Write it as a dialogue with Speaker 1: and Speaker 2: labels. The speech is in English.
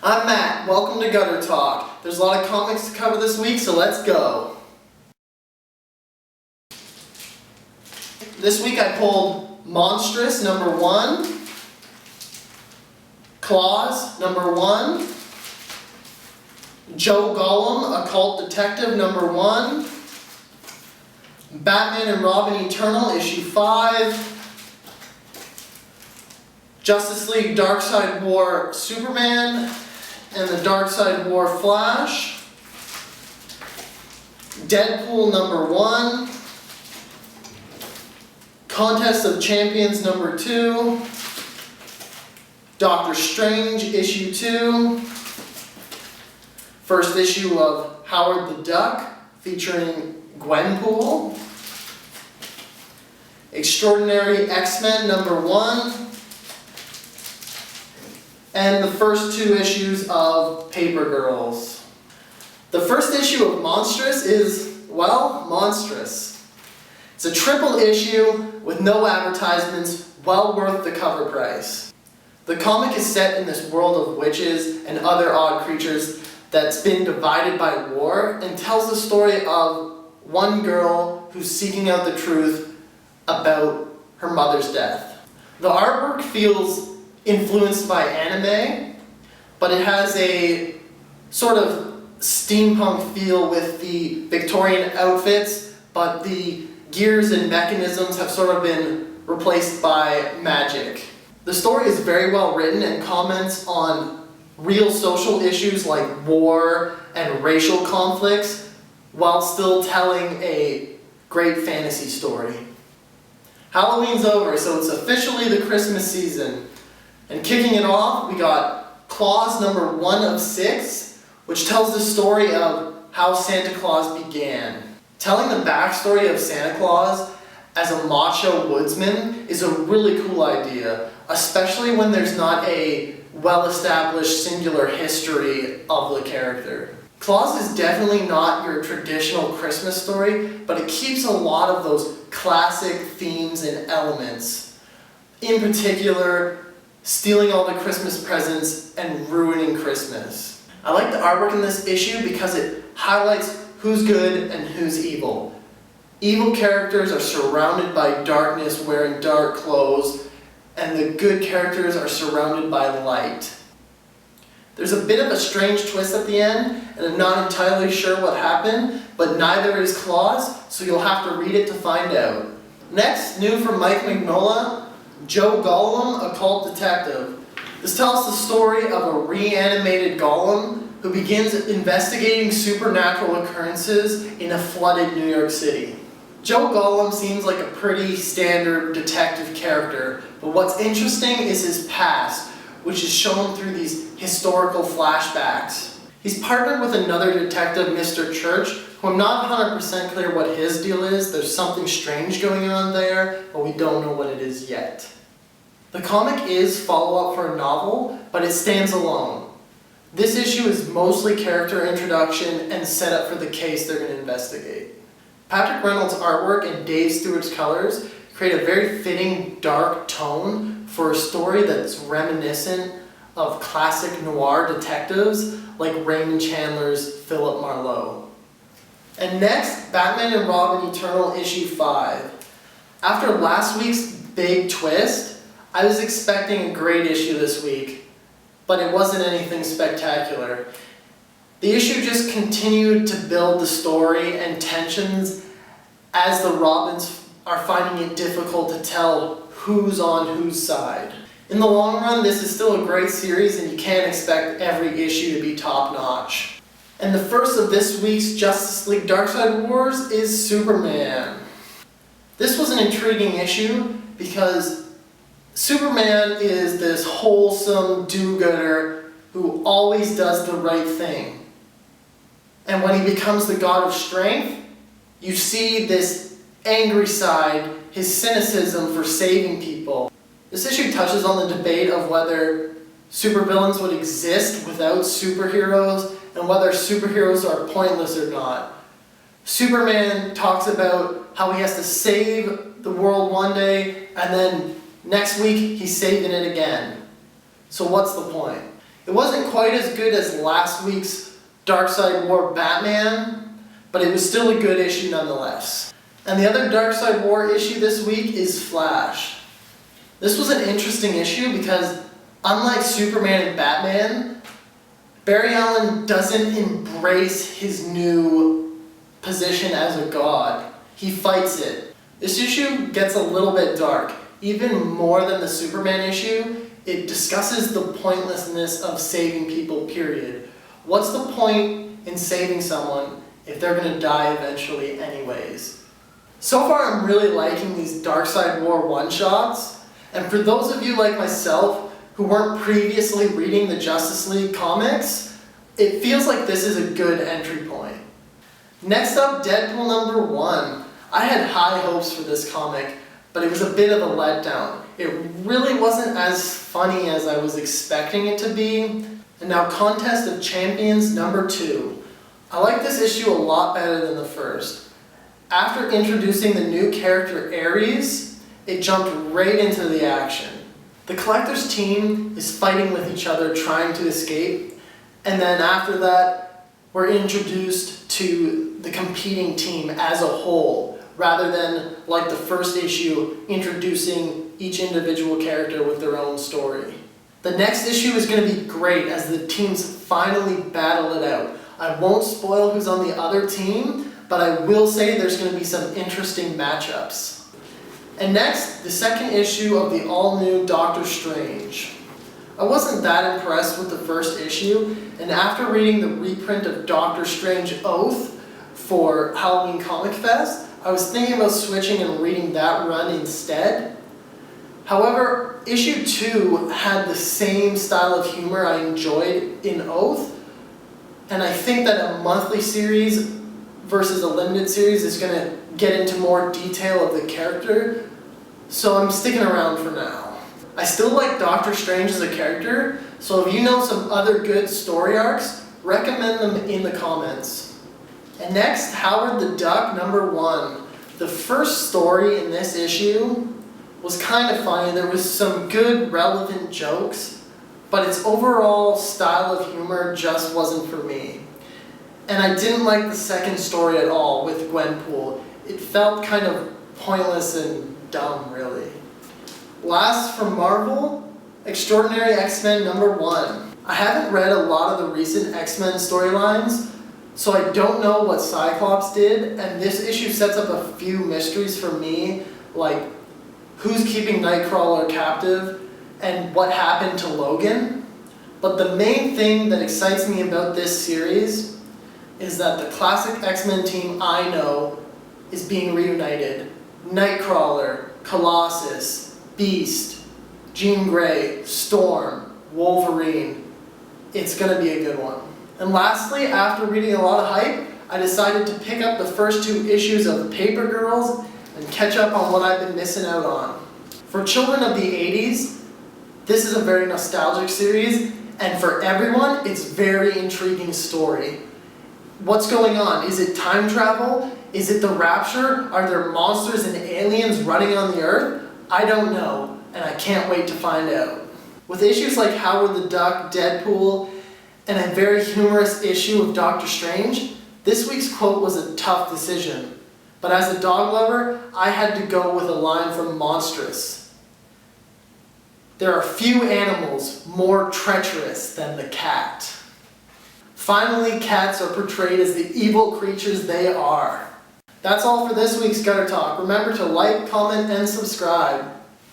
Speaker 1: I'm Matt, welcome to Gutter Talk. There's a lot of comics to cover this week, so let's go. This week I pulled Monstress #1, Klaus #1, Joe Golem, Occult Detective #1, Batman and Robin Eternal issue 5, Justice League Darkseid War Superman and the Darkseid War Flash, Deadpool #1, Contest of Champions #2, Doctor Strange issue 2, first issue of Howard the Duck featuring Gwenpool, Extraordinary X-Men #1, and the first 2 issues of Paper Girls. The first issue of Monstress is, well, monstrous. It's a triple issue with no advertisements, well worth the cover price. The comic is set in this world of witches and other odd creatures that's been divided by war and tells the story of one girl who's seeking out the truth about her mother's death. The artwork feels influenced by anime, but it has a sort of steampunk feel with the Victorian outfits, but the gears and mechanisms have sort of been replaced by magic. The story is very well written and comments on real social issues like war and racial conflicts while still telling a great fantasy story. Halloween's over, so it's officially the Christmas season. And kicking it off, we got Klaus #1 of 6, which tells the story of how Santa Claus began. Telling the backstory of Santa Claus as a macho woodsman is a really cool idea, especially when there's not a well-established singular history of the character. Klaus is definitely not your traditional Christmas story, but it keeps a lot of those classic themes and elements. In particular, stealing all the Christmas presents and ruining Christmas. I like the artwork in this issue because it highlights who's good and who's evil. Evil characters are surrounded by darkness wearing dark clothes, and the good characters are surrounded by light. There's a bit of a strange twist at the end, and I'm not entirely sure what happened, but neither is Klaus, so you'll have to read it to find out. Next, new from Mike Mignola, Joe Golem, Occult Detective. This tells the story of a reanimated golem who begins investigating supernatural occurrences in a flooded New York City. Joe Golem seems like a pretty standard detective character, but what's interesting is his past, which is shown through these historical flashbacks. He's partnered with another detective, Mr. Church, who I'm not 100% clear what his deal is. There's something strange going on there, but we don't know what it is yet. The comic is follow-up for a novel, but it stands alone. This issue is mostly character introduction and setup for the case they're going to investigate. Patrick Reynolds' artwork and Dave Stewart's colors create a very fitting dark tone for a story that's reminiscent of classic noir detectives like Raymond Chandler's Philip Marlowe. And next, Batman and Robin Eternal issue 5. After last week's big twist, I was expecting a great issue this week, but it wasn't anything spectacular. The issue just continued to build the story and tensions as the Robins are finding it difficult to tell who's on whose side. In the long run, this is still a great series and you can't expect every issue to be top-notch. And the first of this week's Justice League Darkseid Wars is Superman. This was an intriguing issue because Superman is this wholesome do-gooder who always does the right thing. And when he becomes the god of strength, you see this angry side, his cynicism for saving people. This issue touches on the debate of whether supervillains would exist without superheroes and whether superheroes are pointless or not. Superman talks about how he has to save the world one day and then next week he's saving it again. So what's the point? It wasn't quite as good as last week's Darkseid War Batman, but it was still a good issue nonetheless. And the other Darkseid War issue this week is Flash. This was an interesting issue because, unlike Superman and Batman, Barry Allen doesn't embrace his new position as a god. He fights it. This issue gets a little bit dark. Even more than the Superman issue, it discusses the pointlessness of saving people, period. What's the point in saving someone if they're going to die eventually anyways? So far I'm really liking these Darkseid War one-shots, and for those of you like myself who weren't previously reading the Justice League comics, it feels like this is a good entry point. Next up, Deadpool #1. I had high hopes for this comic, but it was a bit of a letdown. It really wasn't as funny as I was expecting it to be. And now Contest of Champions #2. I like this issue a lot better than the first. After introducing the new character Ares, it jumped right into the action. The Collector's team is fighting with each other trying to escape, and then after that, we're introduced to the competing team as a whole, rather than, like the first issue, introducing each individual character with their own story. The next issue is going to be great as the teams finally battle it out. I won't spoil who's on the other team, but I will say there's going to be some interesting matchups. And next, the second issue of the all-new Doctor Strange. I wasn't that impressed with the first issue, and after reading the reprint of Doctor Strange Oath for Halloween Comic Fest, I was thinking about switching and reading that run instead. However, issue 2 had the same style of humor I enjoyed in Oath, and I think that a monthly series versus a limited series is going to get into more detail of the character, so I'm sticking around for now. I still like Doctor Strange as a character, so if you know some other good story arcs, recommend them in the comments. And next, Howard the Duck #1. The first story in this issue was kind of funny. There was some good relevant jokes, but its overall style of humor just wasn't for me. And I didn't like the second story at all with Gwenpool. It felt kind of pointless and dumb, really. Last from Marvel, Extraordinary X-Men #1. I haven't read a lot of the recent X-Men storylines, so I don't know what Cyclops did, and this issue sets up a few mysteries for me, like who's keeping Nightcrawler captive and what happened to Logan. But the main thing that excites me about this series is that the classic X-Men team I know is being reunited. Nightcrawler, Colossus, Beast, Jean Grey, Storm, Wolverine. It's gonna be a good one. And lastly, after reading a lot of hype, I decided to pick up the first 2 issues of Paper Girls and catch up on what I've been missing out on. For children of the 80s, this is a very nostalgic series, and for everyone, it's a very intriguing story. What's going on? Is it time travel? Is it the Rapture? Are there monsters and aliens running on the Earth? I don't know, and I can't wait to find out. With issues like Howard the Duck, Deadpool, and a very humorous issue of Doctor Strange, this week's quote was a tough decision. But as a dog lover, I had to go with a line from Monstress. There are few animals more treacherous than the cat. Finally, cats are portrayed as the evil creatures they are. That's all for this week's Gutter Talk. Remember to like, comment, and subscribe.